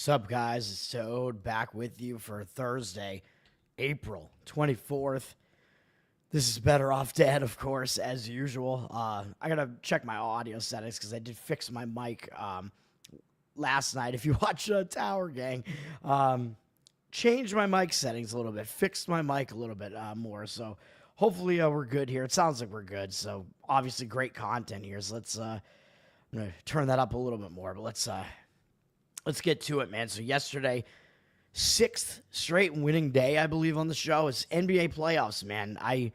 Sup, guys? It's Toad back with you for Thursday, April 24th. This is Better Off Dad, of course, as usual. I gotta check my audio settings because I did fix my mic last night. If you watch Tower Gang, changed my mic settings a little bit, fixed my mic a little bit more. So hopefully we're good here. It sounds like we're good. So obviously great content here. So I'm gonna turn that up a little bit more. But let's get to it, man. So yesterday, sixth straight winning day, I believe, on the show. It's NBA playoffs, man. I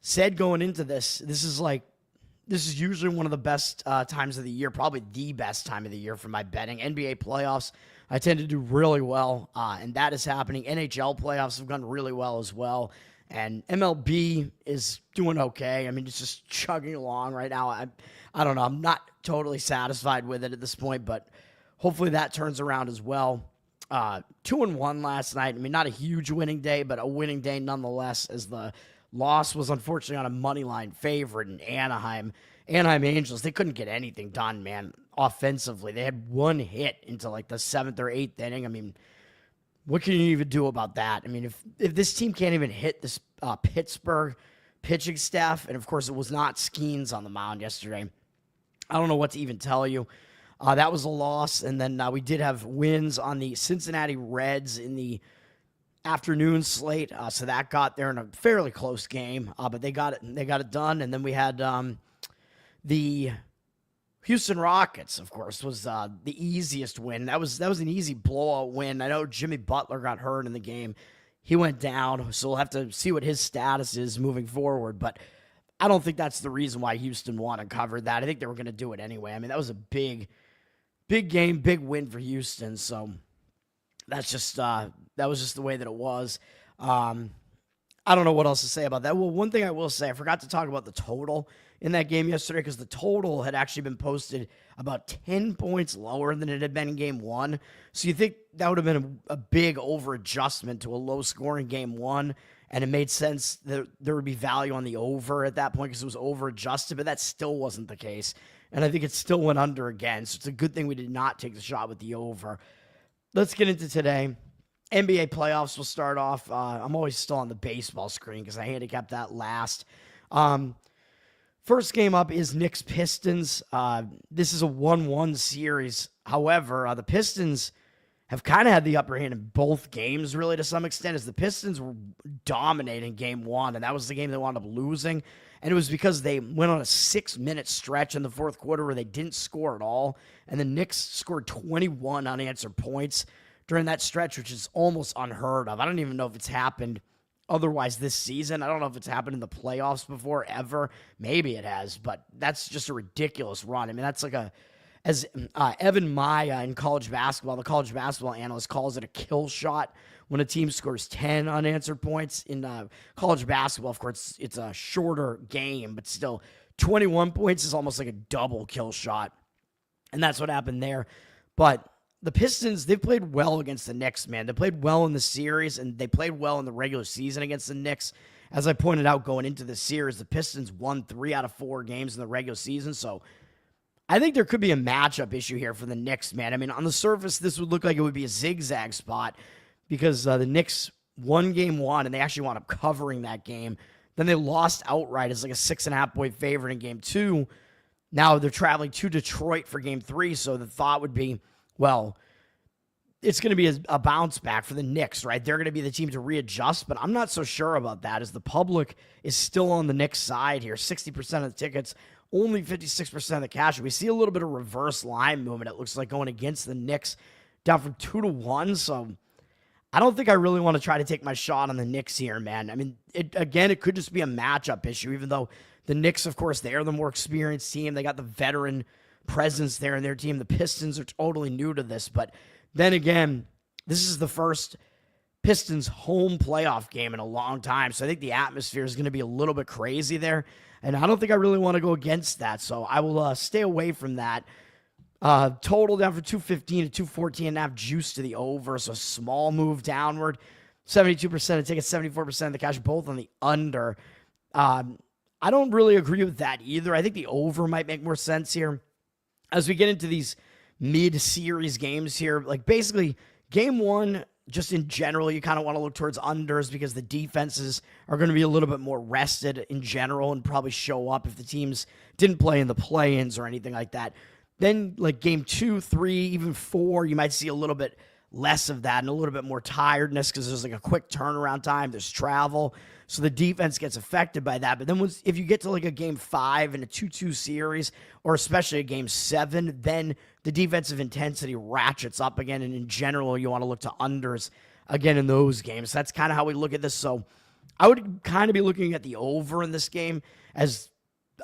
said going into this is usually one of the best times of the year, probably the best time of the year for my betting. NBA playoffs, I tend to do really well, and that is happening. NHL playoffs have gone really well as well, and MLB is doing okay. I mean, it's just chugging along right now. I don't know. I'm not totally satisfied with it at this point, but hopefully that turns around as well. 2-1 last night. I mean, not a huge winning day, but a winning day nonetheless, as the loss was unfortunately on a money line favorite in Anaheim. Anaheim Angels, they couldn't get anything done, man, offensively. They had one hit into like the 7th or 8th inning. I mean, what can you even do about that? I mean, if this team can't even hit this Pittsburgh pitching staff, and of course it was not Skeens on the mound yesterday, I don't know what to even tell you. That was a loss, and then we did have wins on the Cincinnati Reds in the afternoon slate, so that got there in a fairly close game, but they got it done. And then we had the Houston Rockets, of course, was the easiest win. That was an easy blowout win. I know Jimmy Butler got hurt in the game; he went down, so we'll have to see what his status is moving forward, but I don't think that's the reason why Houston won and covered that. I think they were going to do it anyway. I mean, that was a big game, big win for Houston. So that's just that was just the way that it was. I don't know what else to say about that. Well, one thing I will say, I forgot to talk about the total in that game yesterday, because the total had actually been posted about 10 points lower than it had been in game one. So you think that would have been a big over adjustment to a low scoring game one, and it made sense that there would be value on the over at that point because it was over adjusted, but that still wasn't the case. And I think it still went under again. So it's a good thing we did not take the shot with the over. Let's get into today. NBA playoffs will start off. I'm always still on the baseball screen because I handicapped that last. First game up is Knicks Pistons. This is a 1-1 series. However, the Pistons have kind of had the upper hand in both games, really, to some extent, as the Pistons were dominating game one, and that was the game they wound up losing. And it was because they went on a 6-minute stretch in the fourth quarter where they didn't score at all. And the Knicks scored 21 unanswered points during that stretch, which is almost unheard of. I don't even know if it's happened otherwise this season. I don't know if it's happened in the playoffs before, ever. Maybe it has, but that's just a ridiculous run. I mean, that's like as Evan Maya in college basketball, the college basketball analyst, calls it a kill shot when a team scores 10 unanswered points. In college basketball, of course, it's a shorter game, but still 21 points is almost like a double kill shot. And that's what happened there. But the Pistons, they've played well against the Knicks, man. They played well in the series, and they played well in the regular season against the Knicks. As I pointed out going into the series, the Pistons won 3 out of 4 games in the regular season, so I think there could be a matchup issue here for the Knicks, man. I mean, on the surface, this would look like it would be a zigzag spot because the Knicks won game one, and they actually wound up covering that game. Then they lost outright as like a 6.5-point favorite in game two. Now they're traveling to Detroit for game three, so the thought would be, well, it's going to be a bounce back for the Knicks, right? They're going to be the team to readjust, but I'm not so sure about that, as the public is still on the Knicks side here. 60% of the tickets, only 56% of the cash. We see a little bit of reverse line movement, it looks like, going against the Knicks, down from 2-1. So I don't think I really want to try to take my shot on the Knicks here, man. I mean, it could just be a matchup issue, even though the Knicks, of course, they're the more experienced team. They got the veteran presence there in their team. The Pistons are totally new to this, but then again, this is the first Pistons home playoff game in a long time, so I think the atmosphere is going to be a little bit crazy there, and I don't think I really want to go against that, so I will stay away from that. Total down from 215 to 214.5, juice to the over, so a small move downward. 72% of tickets, 74% of the cash, both on the under. I don't really agree with that either. I think the over might make more sense here. As we get into these mid-series games here. Like basically game one, just in general, you kind of want to look towards unders because the defenses are going to be a little bit more rested in general and probably show up if the teams didn't play in the play-ins or anything like that. Then like game 2, 3, even 4, you might see a little bit less of that and a little bit more tiredness because there's like a quick turnaround time. There's travel. So the defense gets affected by that. But then if you get to like a game 5 in a 2-2 series, or especially a game 7, then the defensive intensity ratchets up again. And in general, you want to look to unders again in those games. That's kind of how we look at this. So I would kind of be looking at the over in this game, as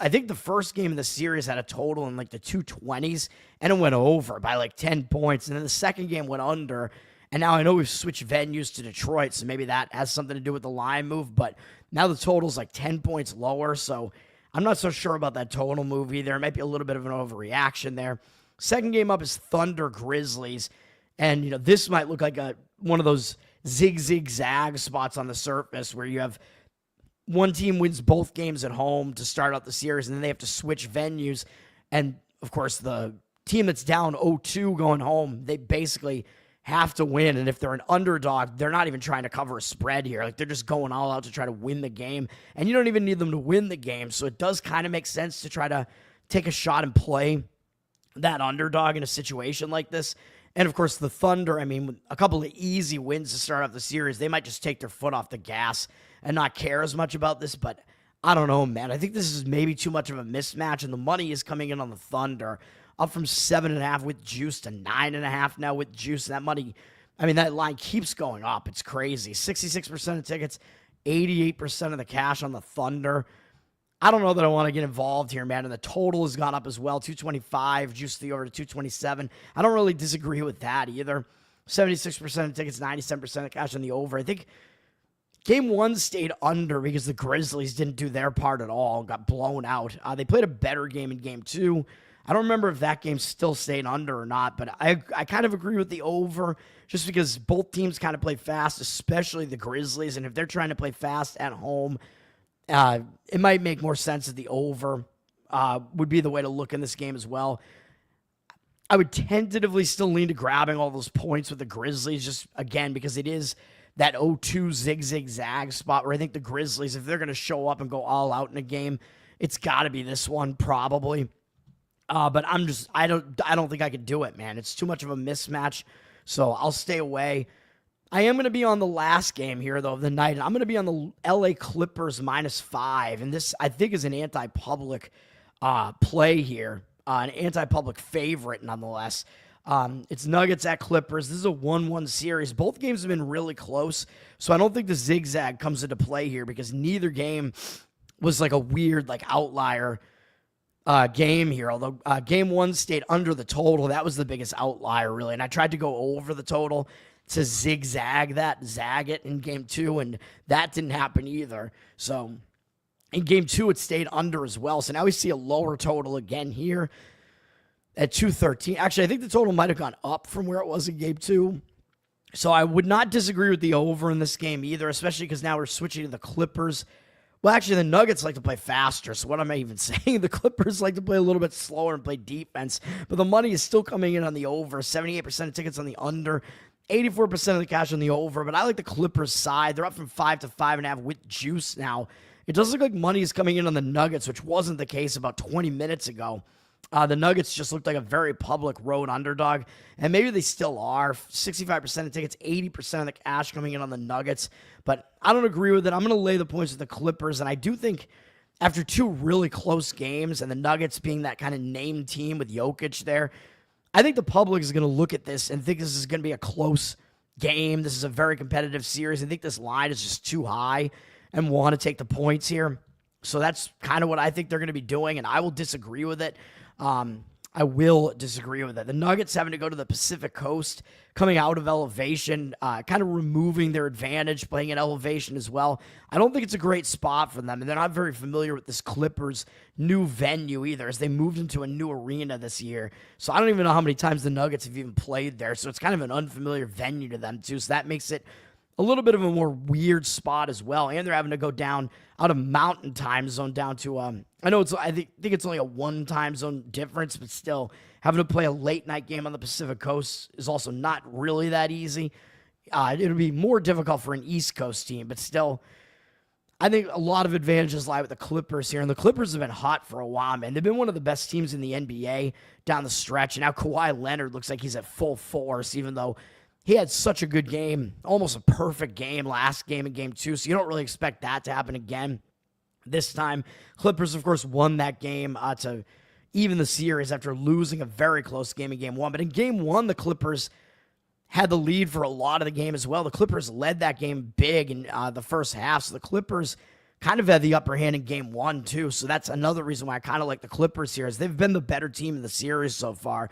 I think the first game of the series had a total in like the 220s, and it went over by like 10 points. And then the second game went under. And now I know we've switched venues to Detroit, so maybe that has something to do with the line move. But now the total's like 10 points lower, so I'm not so sure about that total move either. It might be a little bit of an overreaction there. Second game up is Thunder Grizzlies. And, you know, this might look like one of those zig-zag spots on the surface where you have one team wins both games at home to start out the series, and then they have to switch venues. And, of course, the team that's down 0-2 going home, they basically have to win. And if they're an underdog, they're not even trying to cover a spread here. Like, they're just going all out to try to win the game. And you don't even need them to win the game. So it does kind of make sense to try to take a shot and play that underdog in a situation like this. And, of course, the Thunder, I mean, a couple of easy wins to start off the series, they might just take their foot off the gas and not care as much about this. But I don't know, man. I think this is maybe too much of a mismatch, and the money is coming in on the Thunder, up from 7.5 with juice to 9.5 now with juice. And that money, I mean, that line keeps going up. It's crazy. 66% of tickets, 88% of the cash on the Thunder. I don't know that I want to get involved here, man. And the total has gone up as well, 225, juice to the over to 227. I don't really disagree with that either. 76% of tickets, 97% of cash on the over. I think game 1 stayed under because the Grizzlies didn't do their part at all and got blown out. They played a better game in game 2. I don't remember if that game still stayed under or not, but I kind of agree with the over just because both teams kind of play fast, especially the Grizzlies. And if they're trying to play fast at home, it might make more sense that the over would be the way to look in this game as well. I would tentatively still lean to grabbing all those points with the Grizzlies, just again, because it is that 0-2 zig-zag spot where I think the Grizzlies, if they're going to show up and go all out in a game, it's got to be this one probably. But I don't think I could do it, man. It's too much of a mismatch, so I'll stay away. I am going to be on the last game here, though, of the night, and I'm going to be on the LA Clippers -5, and this, I think, is an anti-public play here, an anti-public favorite, nonetheless. It's Nuggets at Clippers. This is a 1-1 series. Both games have been really close, so I don't think the zigzag comes into play here because neither game was like a weird, like, outlier game here, although game 1 stayed under the total. That was the biggest outlier, really, and I tried to go over the total to zag it in game 2, and that didn't happen either. So in game 2, it stayed under as well. So now we see a lower total again here at 213. Actually, I think the total might have gone up from where it was in game 2. So I would not disagree with the over in this game either, especially because now we're switching to the Clippers. Well, actually, the Nuggets like to play faster, so what am I even saying? The Clippers like to play a little bit slower and play defense, but the money is still coming in on the over, 78% of tickets on the under, 84% of the cash on the over, but I like the Clippers side. They're up from 5 to 5.5 with juice now. It does look like money is coming in on the Nuggets, which wasn't the case about 20 minutes ago. The Nuggets just looked like a very public road underdog, and maybe they still are. 65% of tickets, 80% of the cash coming in on the Nuggets, but I don't agree with it. I'm going to lay the points with the Clippers, and I do think after 2 really close games, and the Nuggets being that kind of named team with Jokic there, I think the public is going to look at this and think this is going to be a close game. This is a very competitive series. I think this line is just too high and want to take the points here. So that's kind of what I think they're going to be doing, and I will disagree with it. I will disagree with it. The Nuggets having to go to the Pacific Coast, coming out of elevation, kind of removing their advantage, playing at elevation as well. I don't think it's a great spot for them, and they're not very familiar with this Clippers' new venue either, as they moved into a new arena this year. So I don't even know how many times the Nuggets have even played there, so it's kind of an unfamiliar venue to them too, so that makes it a little bit of a more weird spot as well, and they're having to go down out of Mountain Time Zone down to I know I think it's only a 1 time zone difference, but still having to play a late night game on the Pacific Coast is also not really that easy. It'll be more difficult for an East Coast team, but still, I think a lot of advantages lie with the Clippers here, and the Clippers have been hot for a while, man. They've been one of the best teams in the NBA down the stretch, and now Kawhi Leonard looks like he's at full force, even though he had such a good game, almost a perfect game last game in game 2, so you don't really expect that to happen again this time. Clippers, of course, won that game to even the series after losing a very close game in game 1, but in game 1, the Clippers had the lead for a lot of the game as well. The Clippers led that game big in the first half, so the Clippers kind of had the upper hand in game 1 too, so that's another reason why I kind of like the Clippers here, is they've been the better team in the series so far,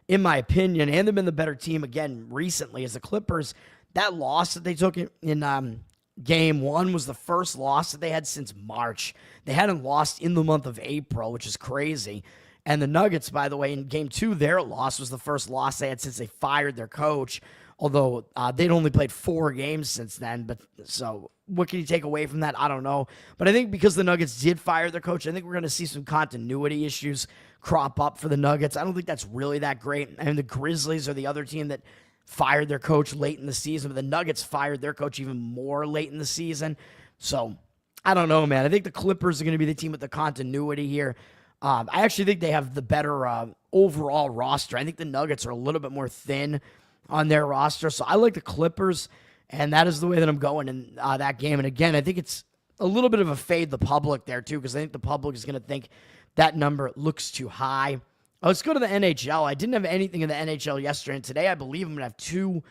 in my opinion, and they've been the better team again recently. As the Clippers, that loss that they took in game 1 was the first loss that they had since March. They hadn't lost in the month of April, which is crazy. And the Nuggets, by the way, in game 2, their loss was the first loss they had since they fired their coach, although they'd only played 4 games since then. But so what can you take away from that? I don't know. But I think because the Nuggets did fire their coach, I think we're going to see some continuity issues crop up for the Nuggets. I don't think that's really that great. And the Grizzlies are the other team that fired their coach late in the season, but the Nuggets fired their coach even more late in the season. So I don't know, man. I think the Clippers are going to be the team with the continuity here. I actually think they have the better overall roster. I think the Nuggets are a little bit more thin on their roster. So I like the Clippers, and that is the way that I'm going in that game. And again, I think it's a little bit of a fade the public there too, because I think the public is going to think that number looks too high. Let's go to the NHL. I didn't have anything in the NHL yesterday, and today I believe I'm going to have 2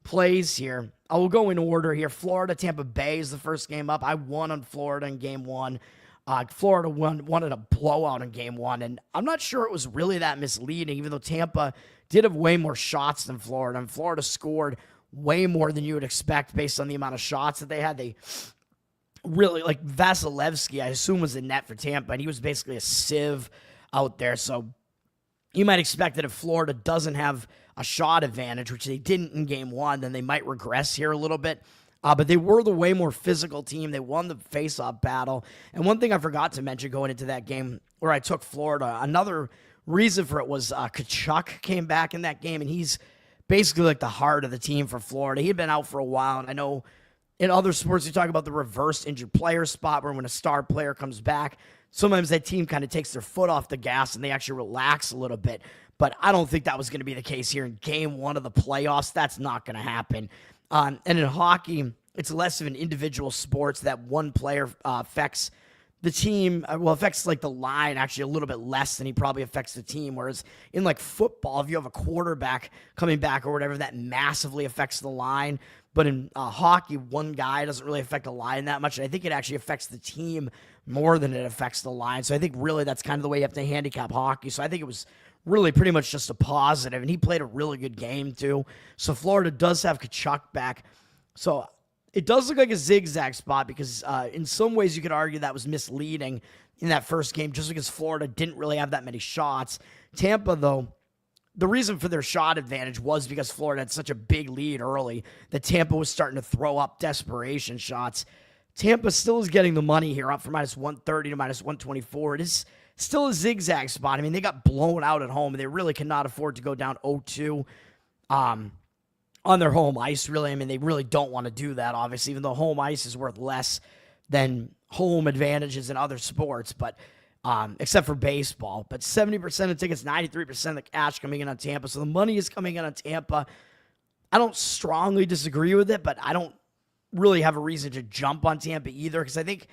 plays here. I will go in order here. Florida, Tampa Bay is the first game up. I won on Florida in game 1. Florida wanted a blowout in game 1, and I'm not sure it was really that misleading, even though Tampa did have way more shots than Florida, and Florida scored way more than you would expect based on the amount of shots that they had. They really, like Vasilevsky, I assume, was in net for Tampa, and he was basically a sieve out there, so you might expect that if Florida doesn't have a shot advantage, which they didn't in game 1, then they might regress here a little bit. But they were the way more physical team. They won the face-off battle. And one thing I forgot to mention going into that game where I took Florida, another reason for it was Kachuk came back in that game, and he's basically like the heart of the team for Florida. He had been out for a while, and I know in other sports you talk about the reverse injured player spot where when a star player comes back, sometimes that team kind of takes their foot off the gas and they actually relax a little bit. But I don't think that was going to be the case here in game 1 of the playoffs. That's not going to happen. And in hockey, it's less of an individual sport, so that one player affects the team, affects like the line actually a little bit less than he probably affects the team. Whereas in like football, if you have a quarterback coming back or whatever, that massively affects the line. But in hockey, one guy doesn't really affect the line that much. And I think it actually affects the team more than it affects the line. So I think really that's kind of the way you have to handicap hockey. So I think it was really pretty much just a positive. And he played a really good game too. So Florida does have Kachuk back. So it does look like a zigzag spot because in some ways you could argue that was misleading in that first game just because Florida didn't really have that many shots. Tampa, though, the reason for their shot advantage was because Florida had such a big lead early that Tampa was starting to throw up desperation shots. Tampa still is getting the money here, up from minus 130 to minus 124. It is still a zigzag spot. I mean, they got blown out at home. They really cannot afford to go down 0-2 on their home ice, really. I mean, they really don't want to do that, obviously, even though home ice is worth less than home advantages in other sports, but except for baseball. But 70% of tickets, 93% of the cash coming in on Tampa. So the money is coming in on Tampa. I don't strongly disagree with it, but I don't really have a reason to jump on Tampa either, because I think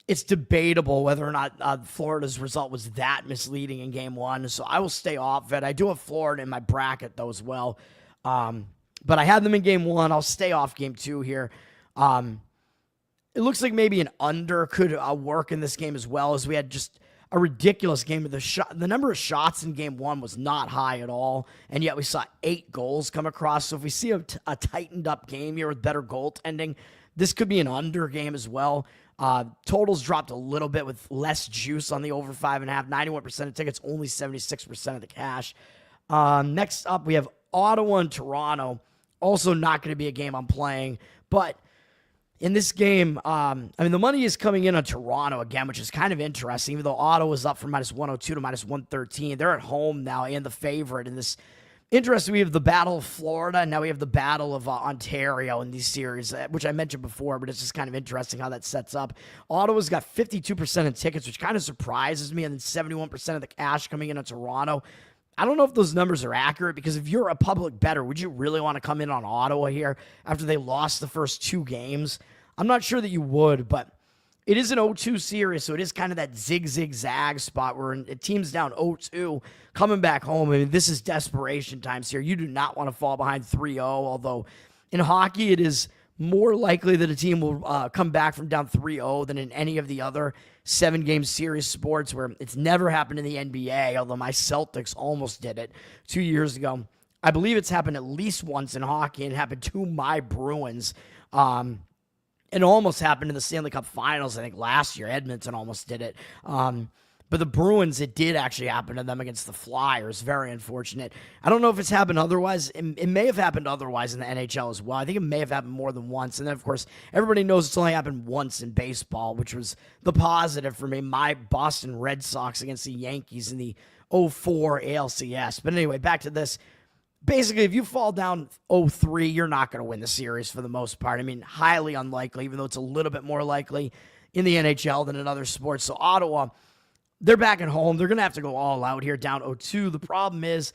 it's debatable whether or not Florida's result was that misleading in game 1. So I will stay off it. I do have Florida in my bracket, though, as well. But I had them in game 1. I'll stay off game 2 here. It looks like maybe an under could work in this game as well, as we had just a ridiculous game. The number of shots in game 1 was not high at all, and yet we saw 8 goals come across. So if we see a tightened up game here with better goaltending, this could be an under game as well. Totals dropped a little bit with less juice on the over 5.5. 91% of tickets, only 76% of the cash. Next up, we have Ottawa and Toronto. Also not going to be a game I'm playing. But in this game, the money is coming in on Toronto again, which is kind of interesting. Even though Ottawa is up from -102 to -113, they're at home now and the favorite in this. Interesting, we have the Battle of Florida, and now we have the Battle of Ontario in these series, which I mentioned before, but it's just kind of interesting how that sets up. Ottawa's got 52% of tickets, which kind of surprises me, and then 71% of the cash coming in on Toronto. I don't know if those numbers are accurate, because if you're a public bettor, would you really want to come in on Ottawa here after they lost the first 2 games? I'm not sure that you would, but it is an 0-2 series, so it is kind of that zig-zag spot where a team's down 0-2, coming back home. I mean, this is desperation times here. You do not want to fall behind 3-0, although in hockey it is more likely that a team will come back from down 3-0 than in any of the other 7-game series sports, where it's never happened in the NBA, although my Celtics almost did it 2 years ago. I believe it's happened at least once in hockey, and it happened to my Bruins. It almost happened in the Stanley Cup Finals, I think, last year. Edmonton almost did it. But the Bruins, it did actually happen to them against the Flyers. Very unfortunate. I don't know if it's happened otherwise. It may have happened otherwise in the NHL as well. I think it may have happened more than once. And then, of course, everybody knows it's only happened once in baseball, which was the positive for me. My Boston Red Sox against the Yankees in the 2004 ALCS. But anyway, back to this. Basically, if you fall down 0-3, you're not going to win the series for the most part. I mean, highly unlikely, even though it's a little bit more likely in the NHL than in other sports. So Ottawa, they're back at home. They're going to have to go all out here, down 0-2. The problem is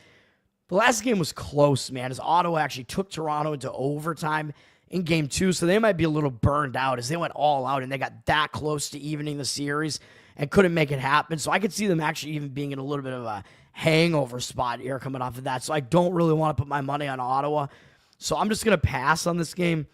the last game was close, man, as Ottawa actually took Toronto into overtime in Game 2. So they might be a little burned out as they went all out and they got that close to evening the series and couldn't make it happen. So I could see them actually even being in a little bit of a hangover spot here coming off of that. So I don't really want to put my money on Ottawa. So I'm just going to pass on this game.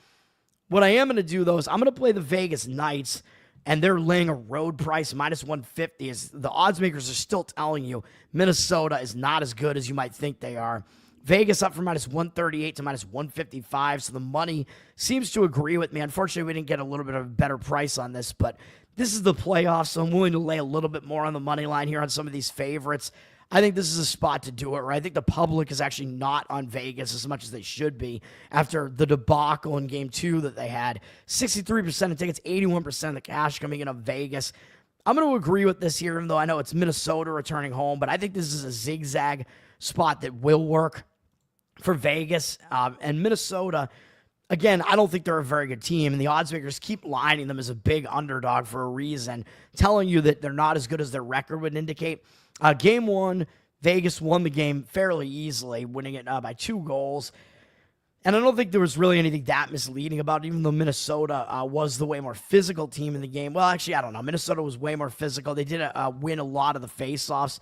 What I am going to do, though, is I'm going to play the Vegas Knights, and they're laying a road price -150. As the odds makers are still telling you Minnesota is not as good as you might think they are. Vegas up from -138 to -155, so the money seems to agree with me. Unfortunately, we didn't get a little bit of a better price on this, but this is the playoffs, so I'm willing to lay a little bit more on the money line here on some of these favorites. I think this is a spot to do it, right? I think the public is actually not on Vegas as much as they should be after the debacle in Game 2 that they had. 63% of tickets, 81% of the cash coming in on Vegas. I'm going to agree with this here, even though I know it's Minnesota returning home, but I think this is a zigzag spot that will work for Vegas. And Minnesota, again, I don't think they're a very good team, and the odds makers keep lining them as a big underdog for a reason, telling you that they're not as good as their record would indicate. Game 1, Vegas won the game fairly easily, winning it by 2 goals. And I don't think there was really anything that misleading about it, even though Minnesota was the way more physical team in the game. Well, actually, I don't know. Minnesota was way more physical. They did win a lot of the faceoffs.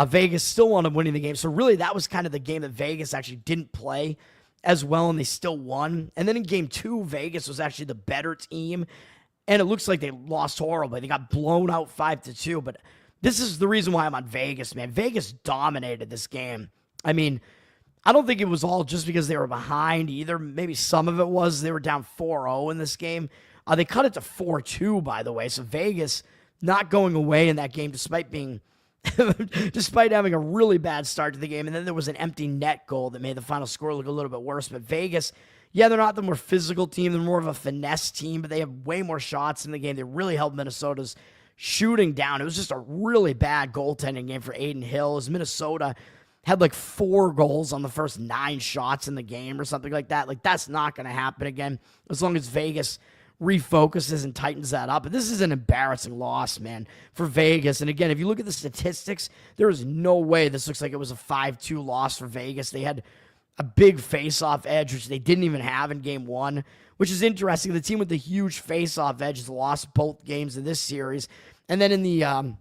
Vegas still wound up winning the game. So really, that was kind of the game that Vegas actually didn't play as well, and they still won. And then in Game 2, Vegas was actually the better team, and it looks like they lost horribly. They got blown out 5-2, but this is the reason why I'm on Vegas, man. Vegas dominated this game. I mean, I don't think it was all just because they were behind either. Maybe some of it was they were down 4-0 in this game. They cut it to 4-2, by the way. So Vegas not going away in that game despite being despite having a really bad start to the game. And then there was an empty net goal that made the final score look a little bit worse. But Vegas, yeah, they're not the more physical team. They're more of a finesse team, but they have way more shots in the game. They really held Minnesota's shooting down. It was just a really bad goaltending game for Adin Hill, as Minnesota had like 4 goals on the first 9 shots in the game or something like that. Like, that's not going to happen again as long as Vegas refocuses and tightens that up. But this is an embarrassing loss, man, for Vegas. And again, if you look at the statistics, there is no way this looks like it was a 5-2 loss for Vegas. They had a big face-off edge, which they didn't even have in Game 1, which is interesting. The team with the huge face-off edge has lost both games in this series. And then in the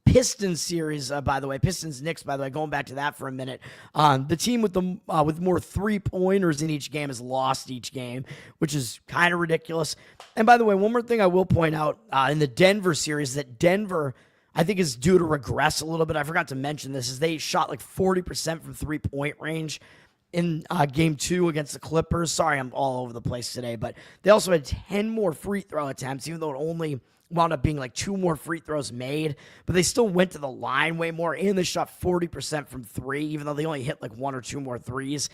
Pistons series, by the way, Pistons-Knicks, by the way, going back to that for a minute, the team with the with more three-pointers in each game has lost each game, which is kind of ridiculous. And by the way, one more thing I will point out in the Denver series, that Denver, I think, is due to regress a little bit. I forgot to mention this, is they shot like 40% from three-point range in Game 2 against the Clippers. Sorry, I'm all over the place today, but they also had 10 more free throw attempts, even though it only wound up being like 2 more free throws made, but they still went to the line way more, and they shot 40% from 3, even though they only hit like 1 or 2 more threes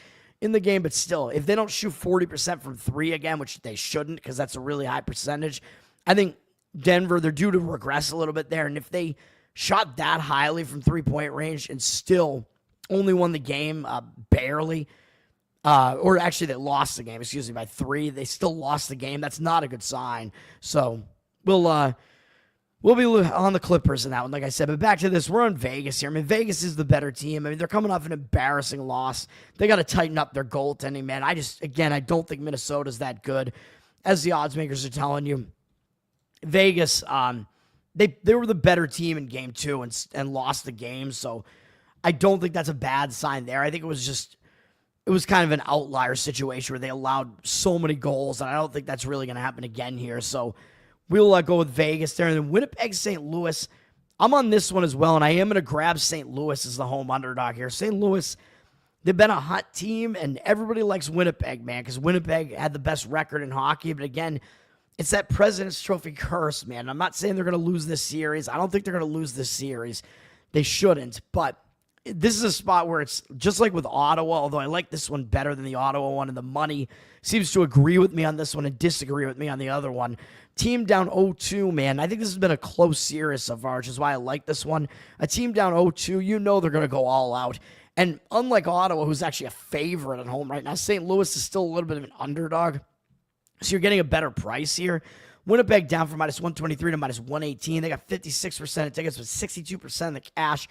in the game, but still, if they don't shoot 40% from three again, which they shouldn't because that's a really high percentage, I think Denver, they're due to regress a little bit there. And if they shot that highly from three-point range and still only won the game barely, or actually they lost the game, by 3, they still lost the game. That's not a good sign. So we'll be on the Clippers in that one, like I said. But back to this, we're on Vegas here. I mean, Vegas is the better team. I mean, they're coming off an embarrassing loss. They got to tighten up their goaltending, man. I don't think Minnesota's that good, as the odds makers are telling you. Vegas, they were the better team in game 2 and lost the game. So I don't think that's a bad sign there. I think it was kind of an outlier situation where they allowed so many goals, and I don't think that's really going to happen again here. So we'll go with Vegas there. And then Winnipeg, St. Louis. I'm on this one as well, and I am going to grab St. Louis as the home underdog here. St. Louis, they've been a hot team, and everybody likes Winnipeg, man, because Winnipeg had the best record in hockey. But again, it's that President's Trophy curse, man. I'm not saying they're going to lose this series. I don't think they're going to lose this series. They shouldn't, but this is a spot where it's just like with Ottawa, although I like this one better than the Ottawa one, and the money seems to agree with me on this one and disagree with me on the other one. Team down 0-2, man. I think this has been a close series so far, which is why I like this one. A team down 0-2, you know they're going to go all out. And unlike Ottawa, who's actually a favorite at home right now, St. Louis is still a little bit of an underdog. So you're getting a better price here. Winnipeg down from minus 123 to minus 118. They got 56% of tickets with 62% of the cash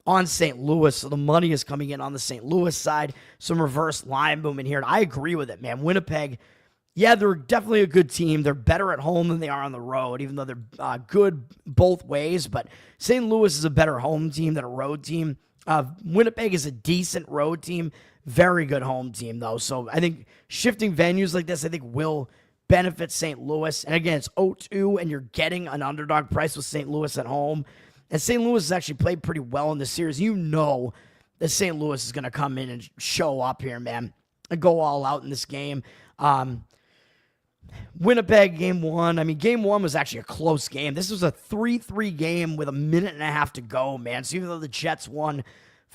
on St. Louis. So the money is coming in on the St. Louis side. Some reverse line movement here. And I agree with it, man. Winnipeg, yeah, they're definitely a good team. They're better at home than they are on the road, even though they're good both ways. But St. Louis is a better home team than a road team. Winnipeg is a decent road team. Very good home team, though. So I think shifting venues like this, I think will benefit St. Louis. And again, it's 0-2, and you're getting an underdog price with St. Louis at home. And St. Louis has actually played pretty well in this series. You know that St. Louis is going to come in and show up here, man, and go all out in this game. Winnipeg, game 1. I mean, game 1 was actually a close game. This was a 3-3 game with a minute and a half to go, man. So even though the Jets won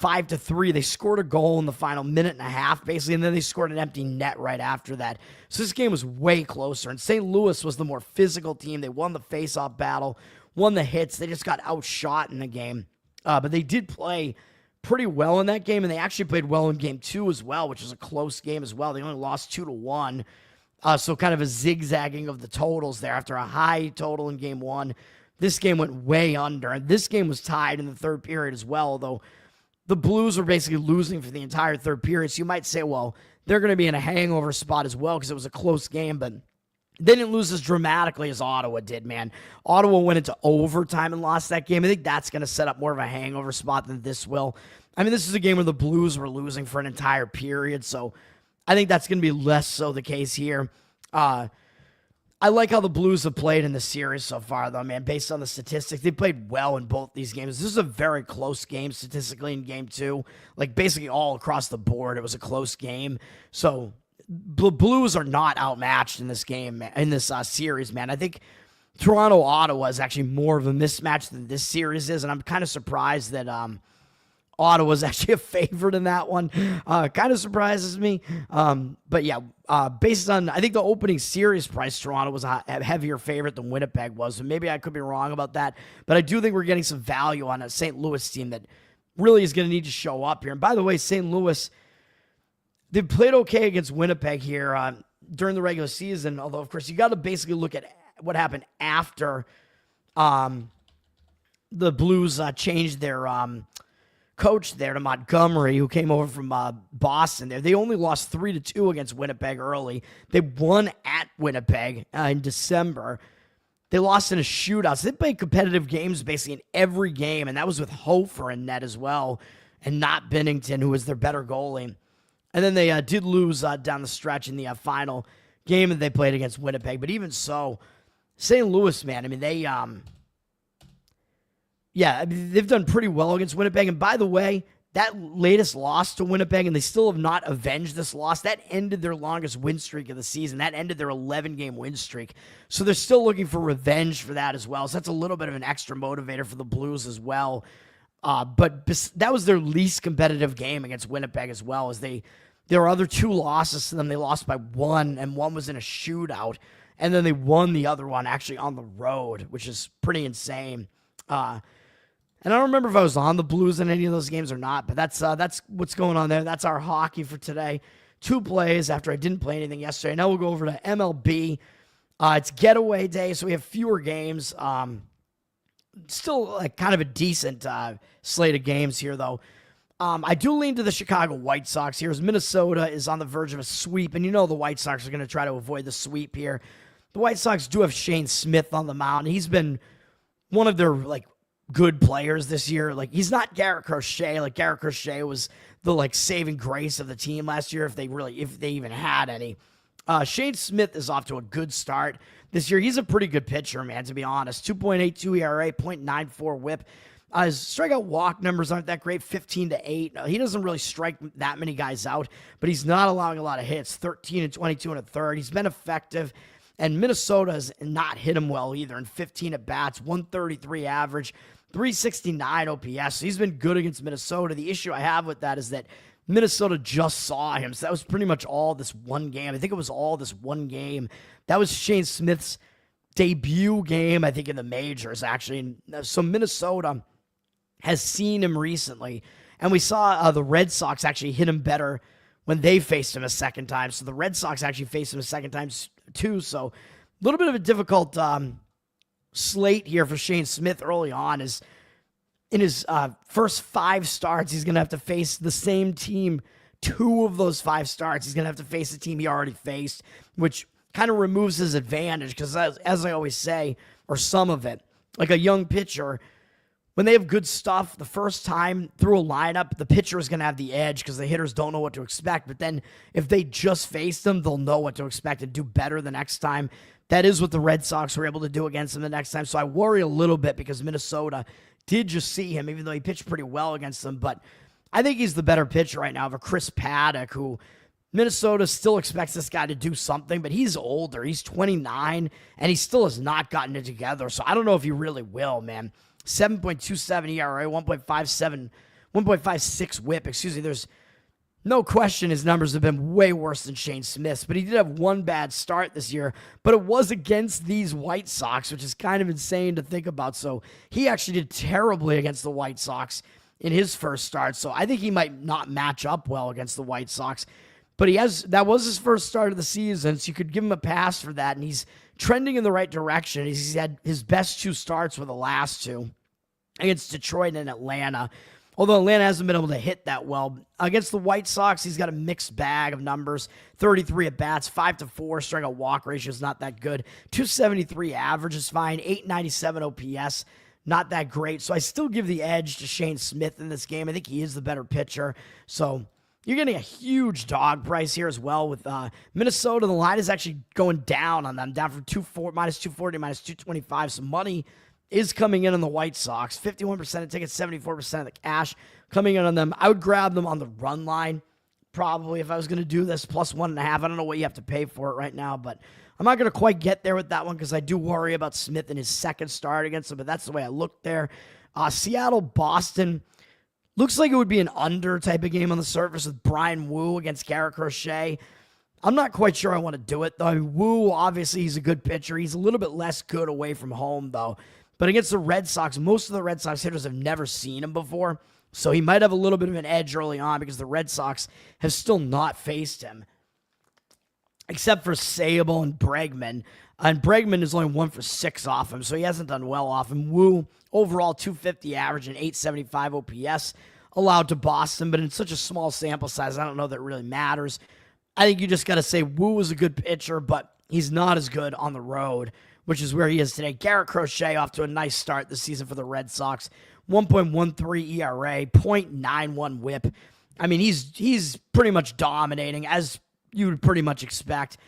5-3, they scored a goal in the final minute and a half, basically, and then they scored an empty net right after that. So this game was way closer, and St. Louis was the more physical team. They won the face-off battle, won the hits. They just got outshot in the game. But they did play pretty well in that game, and they actually played well in game 2 as well, which was a close game as well. They only lost 2-1. So kind of a zigzagging of the totals there after a high total in game 1. This game went way under, and this game was tied in the third period as well, although the Blues were basically losing for the entire third period. So you might say, well, they're going to be in a hangover spot as well because it was a close game, but they didn't lose as dramatically as Ottawa did, man. Ottawa went into overtime and lost that game. I think that's going to set up more of a hangover spot than this will. I mean, this is a game where the Blues were losing for an entire period, so I think that's going to be less so the case here. I like how the Blues have played in the series so far, though, man. Based on the statistics, they played well in both these games. This is a very close game statistically in game 2. Like, basically all across the board, it was a close game. So the Blues are not outmatched in this game, in this series, man. I think Toronto-Ottawa is actually more of a mismatch than this series is, and I'm kind of surprised that Ottawa's actually a favorite in that one. Kind of surprises me. But yeah, based on, I think the opening series price, Toronto was a heavier favorite than Winnipeg was. So maybe I could be wrong about that. But I do think we're getting some value on a St. Louis team that really is going to need to show up here. And by the way, St. Louis, they played okay against Winnipeg here during the regular season. Although, of course, you got to basically look at what happened after the Blues changed their coach there to Montgomery, who came over from Boston there. They only lost 3-2 against Winnipeg early. They won at Winnipeg in December. They lost in a shootout. So they played competitive games basically in every game, and that was with Hofer in net as well, and not Binnington, who was their better goalie. And then they did lose down the stretch in the final game that they played against Winnipeg. But even so, St. Louis, man, I mean, they've done pretty well against Winnipeg. And by the way, that latest loss to Winnipeg, and they still have not avenged this loss, that ended their longest win streak of the season. That ended their 11-game win streak. So they're still looking for revenge for that as well. So that's a little bit of an extra motivator for the Blues as well. But that was their least competitive game against Winnipeg as well, as they Their other 2 losses to them, they lost by 1, and 1 was in a shootout. And then they won the other one actually on the road, which is pretty insane. And I don't remember if I was on the Blues in any of those games or not, but that's what's going on there. That's our hockey for today. 2 plays after I didn't play anything yesterday. Now we'll go over to MLB. It's getaway day, so we have fewer games. Still like kind of a decent slate of games here, though. I do lean to the Chicago White Sox here as Minnesota is on the verge of a sweep, and you know the White Sox are going to try to avoid the sweep here. The White Sox do have Shane Smith on the mound. He's been one of their good players this year. He's not Garrett Crochet. Garrett Crochet was the saving grace of the team last year if they even had any. Shane Smith is off to a good start this year. He's a pretty good pitcher, man, to be honest. 2.82 ERA, 0.94 whip. His strikeout walk numbers aren't that great, 15-8. He doesn't really strike that many guys out, but he's not allowing a lot of hits, 13 and 22 and a third. He's been effective, and Minnesota has not hit him well either in 15 at-bats, 133 average, 369 OPS. So he's been good against Minnesota. The issue I have with that is that Minnesota just saw him, so that was pretty much all this one game. I think it was all this one game. That was Shane Smith's debut game, I think, in the majors, actually. And so Minnesota has seen him recently, and we saw the Red Sox actually hit him better when they faced him a second time. So the Red Sox actually faced him a second time too. So a little bit of a difficult slate here for Shane Smith early on. Is in his first 5 starts, he's going to have to face the same team. 2 of those 5 starts, he's going to have to face the team he already faced, which kind of removes his advantage because, as I always say, or some of it, like a young pitcher, when they have good stuff, the first time through a lineup, the pitcher is going to have the edge because the hitters don't know what to expect. But then if they just face them, they'll know what to expect and do better the next time. That is what the Red Sox were able to do against them the next time. So I worry a little bit because Minnesota did just see him, even though he pitched pretty well against them. But I think he's the better pitcher right now over Chris Paddock, who Minnesota still expects this guy to do something, but he's older. He's 29, and he still has not gotten it together. So I don't know if he really will, man. 7.27 ERA, 1.56 whip. There's no question his numbers have been way worse than Shane Smith's, but he did have 1 bad start this year, but it was against these White Sox, which is kind of insane to think about. So he actually did terribly against the White Sox in his first start. So I think he might not match up well against the White Sox, but that was his first start of the season, so you could give him a pass for that, and he's trending in the right direction. He's had his best 2 starts were the last 2 against Detroit and Atlanta, although Atlanta hasn't been able to hit that well. Against the White Sox, he's got a mixed bag of numbers. 33 at-bats, 5-4, strikeout walk ratio is not that good. 273 average is fine, 897 OPS, not that great. So I still give the edge to Shane Smith in this game. I think he is the better pitcher. So you're getting a huge dog price here as well with Minnesota. The line is actually going down on them, down from minus 240, minus 225. So money is coming in on the White Sox. 51% of tickets, 74% of the cash coming in on them. I would grab them on the run line, probably, if I was going to do this, plus 1.5. I don't know what you have to pay for it right now, but I'm not going to quite get there with that one because I do worry about Smith in his second start against them, but that's the way I look there. Seattle, Boston. Looks like it would be an under type of game on the surface with Brian Wu against Garrett Crochet. I'm not quite sure I want to do it, though. I mean, Wu, obviously, he's a good pitcher. He's a little bit less good away from home, though. But against the Red Sox, most of the Red Sox hitters have never seen him before, so he might have a little bit of an edge early on because the Red Sox have still not faced him, except for Sable and Bregman. And Bregman is only 1 for 6 off him, so he hasn't done well off him. Wu, overall 250 average and 875 OPS allowed to Boston, but in such a small sample size, I don't know that it really matters. I think you just got to say Wu is a good pitcher, but he's not as good on the road, which is where he is today. Garrett Crochet off to a nice start this season for the Red Sox. 1.13 ERA, 0.91 whip. I mean, he's pretty much dominating, as you would pretty much expect.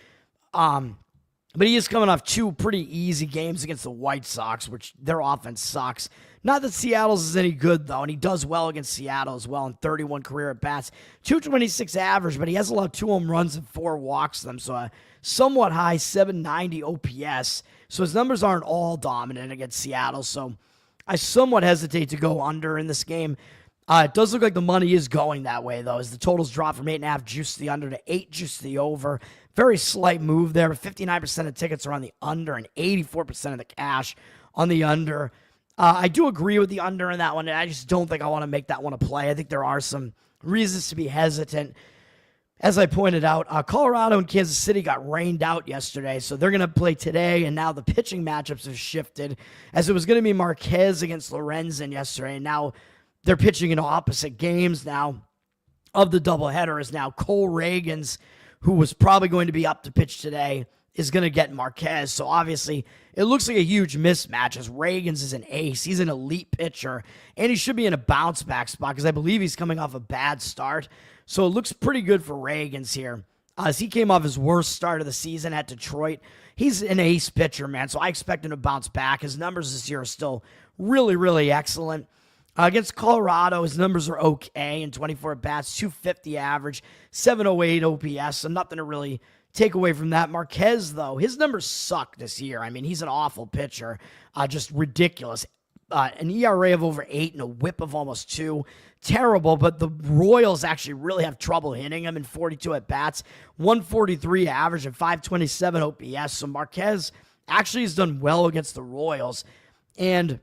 But he is coming off 2 pretty easy games against the White Sox, which their offense sucks. Not that Seattle's is any good, though, and he does well against Seattle as well in 31 career at-bats. 226 average, but he has allowed 2 home runs and 4 walks to them, so a somewhat high 790 OPS. So his numbers aren't all dominant against Seattle, so I somewhat hesitate to go under in this game. It does look like the money is going that way, though, as the totals drop from 8.5 juice to the under to 8 juice to the over. Very slight move there, but 59% of tickets are on the under and 84% of the cash on the under. I do agree with the under in that one, and I just don't think I want to make that one a play. I think there are some reasons to be hesitant. As I pointed out, Colorado and Kansas City got rained out yesterday, so they're going to play today, and now the pitching matchups have shifted, as it was going to be Marquez against Lorenzen yesterday, and now they're pitching in opposite games now of the doubleheader. Is now Cole Reagans, who was probably going to be up to pitch today, is going to get Marquez. So obviously, it looks like a huge mismatch as Reagans is an ace. He's an elite pitcher, and he should be in a bounce back spot because I believe he's coming off a bad start. So it looks pretty good for Reagans here. As he came off his worst start of the season at Detroit, he's an ace pitcher, man. So I expect him to bounce back. His numbers this year are still really, really excellent. Against Colorado, his numbers are okay in 24 at-bats, 250 average, 708 OPS, so nothing to really take away from that. Marquez, though, his numbers suck this year. I mean, he's an awful pitcher, just ridiculous. An ERA of over 8 and a whip of almost 2. Terrible, but the Royals actually really have trouble hitting him in 42 at-bats, 143 average and 527 OPS. So Marquez actually has done well against the Royals, and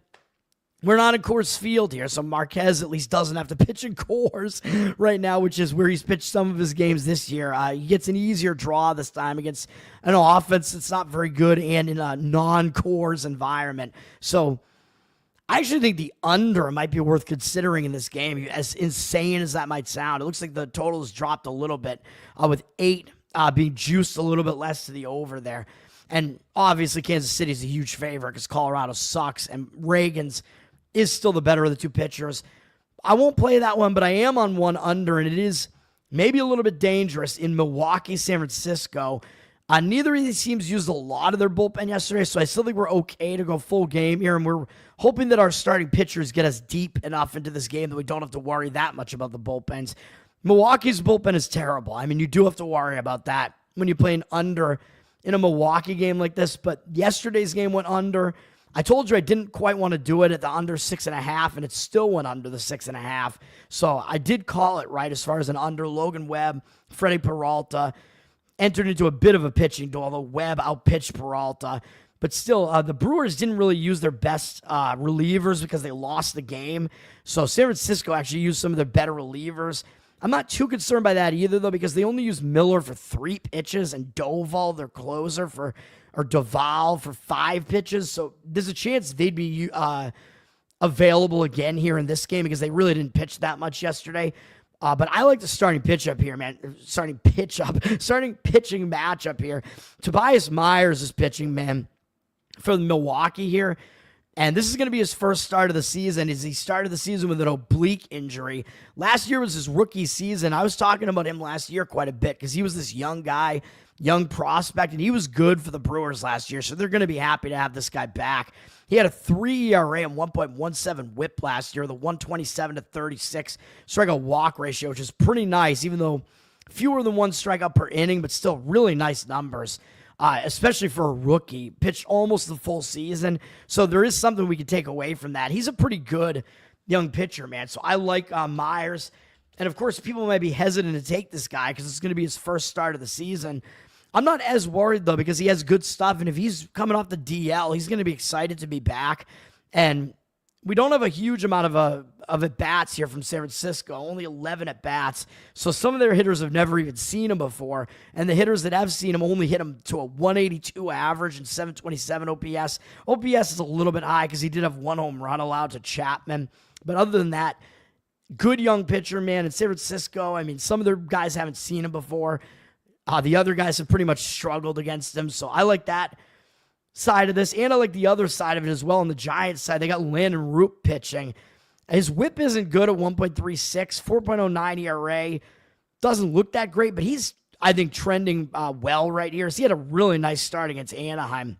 we're not in Coors Field here, so Marquez at least doesn't have to pitch in Coors right now, which is where he's pitched some of his games this year. He gets an easier draw this time against an offense that's not very good and in a non-Coors environment. So I actually think the under might be worth considering in this game, as insane as that might sound. It looks like the total has dropped a little bit, with 8 being juiced a little bit less to the over there. And obviously Kansas City is a huge favorite because Colorado sucks, and Reagans is still the better of the two pitchers. I won't play that one, but I am on one under, and it is maybe a little bit dangerous in Milwaukee, San Francisco. Neither of these teams used a lot of their bullpen yesterday, so I still think we're okay to go full game here, and we're hoping that our starting pitchers get us deep enough into this game that we don't have to worry that much about the bullpens. Milwaukee's bullpen is terrible. I mean, you do have to worry about that when you play an under in a Milwaukee game like this, but yesterday's game went under. I told you I didn't quite want to do it at the under 6.5, and it still went under the 6.5. So I did call it right as far as an under. Logan Webb, Freddie Peralta entered into a bit of a pitching duel, although Webb outpitched Peralta. But still, the Brewers didn't really use their best relievers because they lost the game. So San Francisco actually used some of their better relievers. I'm not too concerned by that either, though, because they only used Miller for 3 pitches and Doval, their closer, or Doval for 5 pitches. So there's a chance they'd be available again here in this game because they really didn't pitch that much yesterday. But I like the starting pitch-up here, man. Starting pitching matchup here. Tobias Myers is pitching, man, for Milwaukee here. And this is going to be his first start of the season, as he started the season with an oblique injury. Last year was his rookie season. I was talking about him last year quite a bit because he was this young guy, young prospect, and he was good for the Brewers last year, so they're going to be happy to have this guy back. He had a 3 ERA and 1.17 whip last year, the 127-36 strikeout walk ratio, which is pretty nice, even though fewer than 1 strikeout per inning, but still really nice numbers. Especially for a rookie, pitched almost the full season. So there is something we can take away from that. He's a pretty good young pitcher, man. So I like Myers. And of course, people might be hesitant to take this guy because it's going to be his first start of the season. I'm not as worried, though, because he has good stuff. And if he's coming off the DL, he's going to be excited to be back. And we don't have a huge amount of at-bats here from San Francisco, only 11 at-bats. So some of their hitters have never even seen him before, and the hitters that have seen him only hit him to a 182 average and 727 OPS. OPS is a little bit high because he did have 1 home run allowed to Chapman. But other than that, good young pitcher, man. In San Francisco, I mean, some of their guys haven't seen him before. The other guys have pretty much struggled against him, so I like that side of this, and I like the other side of it as well. On the Giants side, they got Landon Root pitching. His whip isn't good at 1.36, 4.09 ERA. Doesn't look that great, but he's, I think, trending well right here. So he had a really nice start against Anaheim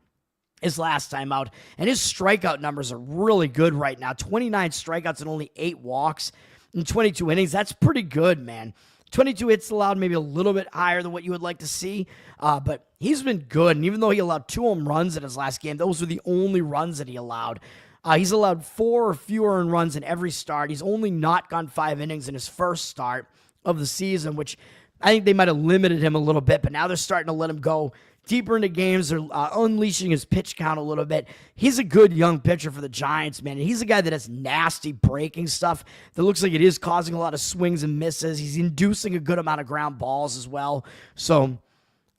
his last time out, and his strikeout numbers are really good right now. 29 strikeouts and only 8 walks in 22 innings. That's pretty good, man. 22 hits allowed, maybe a little bit higher than what you would like to see, but he's been good. And even though he allowed 2 home runs in his last game, those were the only runs that he allowed. He's allowed 4 or fewer earned runs in every start. He's only not gone 5 innings in his first start of the season, which I think they might have limited him a little bit, but now they're starting to let him go deeper into games. They're unleashing his pitch count a little bit. He's a good young pitcher for the Giants, man. And he's a guy that has nasty breaking stuff that looks like it is causing a lot of swings and misses. He's inducing a good amount of ground balls as well. So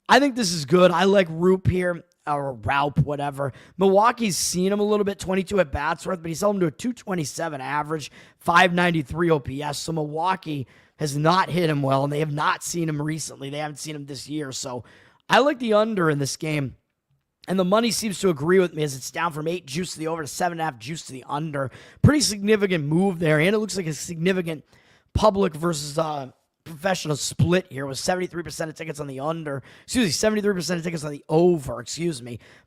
I think this is good. I like Roop here, or Raup, whatever. Milwaukee's seen him a little bit, 22 at bats worth, but he's held him to a 227 average, 593 OPS. So Milwaukee has not hit him well, and they have not seen him recently. They haven't seen him this year. So I like the under in this game. And the money seems to agree with me as it's down from 8 juice to the over to 7.5 juice to the under. Pretty significant move there, and it looks like a significant public versus professional split here with 73% of tickets on the under. 73% of tickets on the over,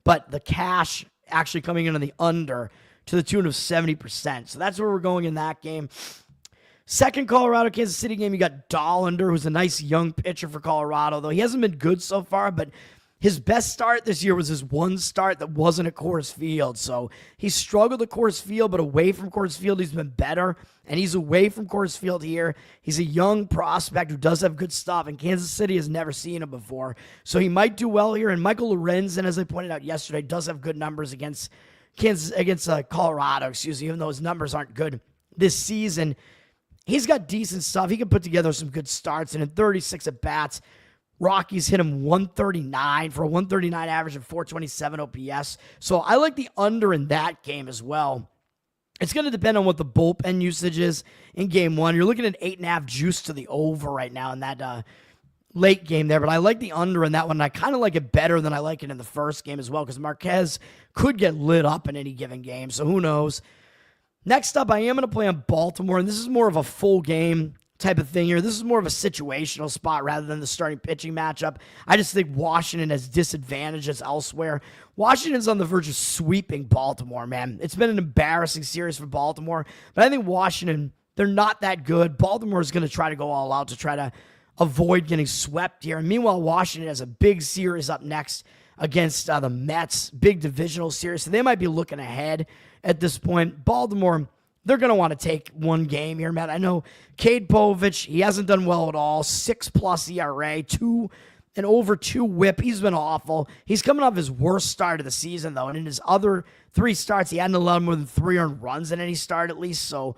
But the cash actually coming in on the under to the tune of 70%. So that's where we're going in that game. Second Colorado-Kansas City game, you got Dollander, who's a nice young pitcher for Colorado, though he hasn't been good so far, but his best start this year was his one start that wasn't at Coors Field. So he struggled at Coors Field, but away from Coors Field, he's been better, and he's away from Coors Field here. He's a young prospect who does have good stuff, and Kansas City has never seen him before. So he might do well here, and Michael Lorenzen, as I pointed out yesterday, does have good numbers against Colorado, even though his numbers aren't good this season. He's got decent stuff. He can put together some good starts, and in 36 at-bats, Rockies hit him 139 for a 139 average and 427 OPS. So I like the under in that game as well. It's going to depend on what the bullpen usage is in game one. You're looking at 8.5 juice to the over right now in that late game there, but I like the under in that one, and I kind of like it better than I like it in the first game as well, because Marquez could get lit up in any given game, so who knows. Next up, I am going to play on Baltimore, and this is more of a full game type of thing here. This is more of a situational spot rather than the starting pitching matchup. I just think Washington has disadvantages elsewhere. Washington's on the verge of sweeping Baltimore, man. It's been an embarrassing series for Baltimore, but I think Washington, they're not that good. Baltimore is going to try to go all out to try to avoid getting swept here. And meanwhile, Washington has a big series up next against the Mets, big divisional series, so they might be looking ahead at this point. Baltimore, they're going to want to take one game here, man. I know Cade Povich, he hasn't done well at all. 6+ ERA, over 2 whip. He's been awful. He's coming off his worst start of the season, though, and in his other 3 starts, he hadn't allowed more than 3 earned runs in any start at least. So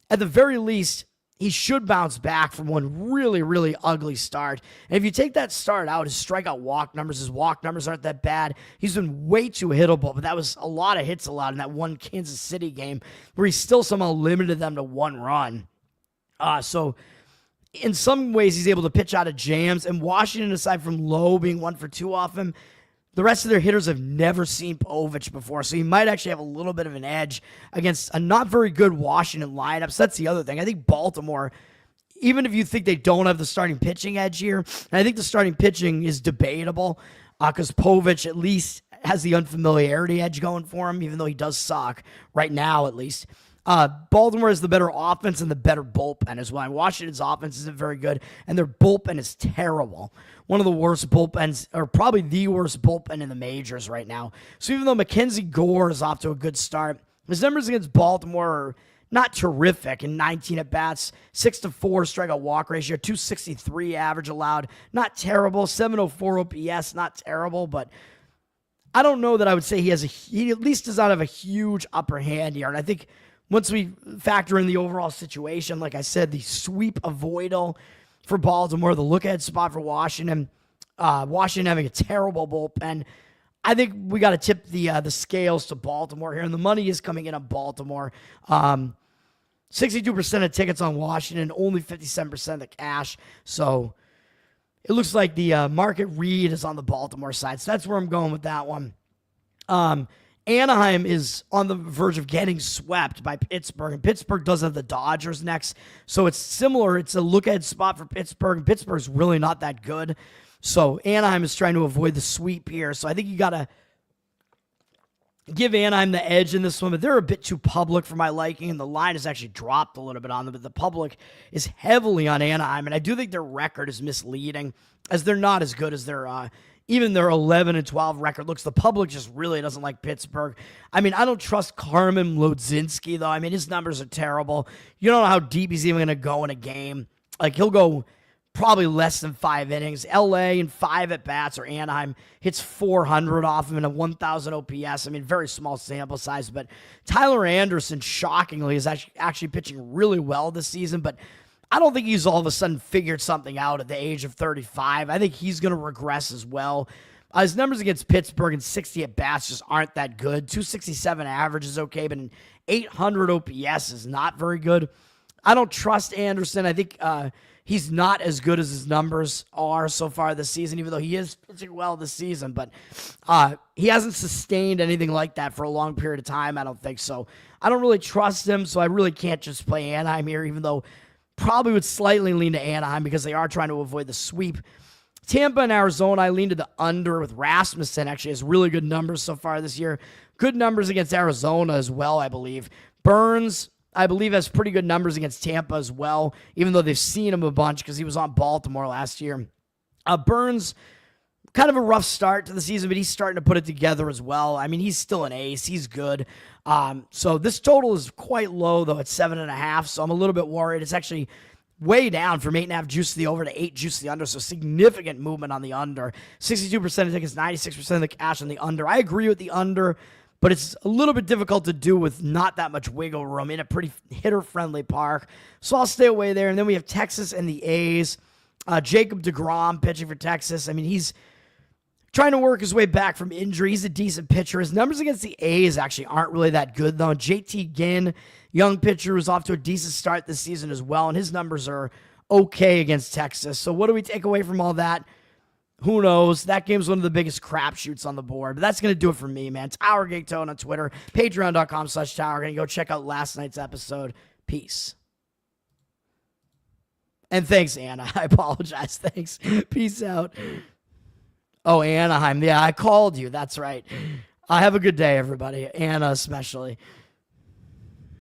at the very least, he should bounce back from one really, really ugly start. And if you take that start out, his strikeout walk numbers, his walk numbers aren't that bad. He's been way too hittable, but that was a lot of hits allowed in that one Kansas City game where he still somehow limited them to 1 run. So in some ways, he's able to pitch out of jams. And Washington, aside from Lowe being 1 for 2 off him, the rest of their hitters have never seen Povich before, so he might actually have a little bit of an edge against a not very good Washington lineup. So that's the other thing. I think Baltimore, even if you think they don't have the starting pitching edge here, and I think the starting pitching is debatable because Povich at least has the unfamiliarity edge going for him, even though he does suck right now at least. Baltimore has the better offense and the better bullpen as well. And Washington's offense isn't very good, and their bullpen is terrible. One of the worst bullpens, or probably the worst bullpen in the majors right now. So even though Mackenzie Gore is off to a good start, his numbers against Baltimore are not terrific in 19 at-bats, 6-4 strikeout walk ratio, 263 average allowed. Not terrible, 704 OPS, not terrible, but I don't know that I would say he at least does not have a huge upper hand here. And I think once we factor in the overall situation, like I said, the sweep avoidal for Baltimore, the look-ahead spot for Washington, Washington having a terrible bullpen, I think we got to tip the scales to Baltimore here, and the money is coming in on Baltimore. 62% of tickets on Washington, only 57% of the cash. So it looks like the market read is on the Baltimore side. So that's where I'm going with that one. Anaheim is on the verge of getting swept by Pittsburgh, and Pittsburgh does have the Dodgers next. So it's similar. It's a look-ahead spot for Pittsburgh, and Pittsburgh's really not that good. So Anaheim is trying to avoid the sweep here. So I think you got to give Anaheim the edge in this one, but they're a bit too public for my liking, and the line has actually dropped a little bit on them, but the public is heavily on Anaheim, and I do think their record is misleading, as they're not as good as their even their 11-12 record looks, the public just really doesn't like Pittsburgh. I mean, I don't trust Carmen Lodzinski, though. I mean, his numbers are terrible. You don't know how deep he's even going to go in a game. Like, he'll go probably less than 5 innings. LA in 5 at-bats, or Anaheim hits 400 off him in a 1,000 OPS. I mean, very small sample size, but Tyler Anderson, shockingly, is actually pitching really well this season, but I don't think he's all of a sudden figured something out at the age of 35. I think he's going to regress as well. His numbers against Pittsburgh in 60 at-bats just aren't that good. 267 average is okay, but an 800 OPS is not very good. I don't trust Anderson. I think he's not as good as his numbers are so far this season, even though he is pitching well this season. But he hasn't sustained anything like that for a long period of time, I don't think so. I don't really trust him, so I really can't just play Anaheim here, even though probably would slightly lean to Anaheim because they are trying to avoid the sweep. Tampa and Arizona, I lean to the under with Rasmussen. Actually has really good numbers so far this year. Good numbers against Arizona as well, I believe. Burns, I believe, has pretty good numbers against Tampa as well, even though they've seen him a bunch because he was on Baltimore last year. Burns, kind of a rough start to the season, but he's starting to put it together as well. I mean, he's still an ace. He's good. So this total is quite low, though, at 7.5, so I'm a little bit worried. It's actually way down from 8.5 juice to the over to 8 juice to the under, so significant movement on the under. 62% of tickets, 96% of the cash on the under. I agree with the under, but it's a little bit difficult to do with not that much wiggle room in a pretty hitter-friendly park. So I'll stay away there. And then we have Texas and the A's. Jacob deGrom pitching for Texas. I mean, he's trying to work his way back from injury. He's a decent pitcher. His numbers against the A's actually aren't really that good, though. JT Ginn, young pitcher, was off to a decent start this season as well, and his numbers are okay against Texas. So what do we take away from all that? Who knows? That game's one of the biggest crapshoots on the board. But that's going to do it for me, man. Tower Gig Tone on Twitter. Patreon.com/Tower. Going to go check out last night's episode. Peace. And thanks, Anna. I apologize. Thanks. Peace out. Oh, Anaheim. Yeah, I called you. That's right. Have a good day, everybody. Anna especially.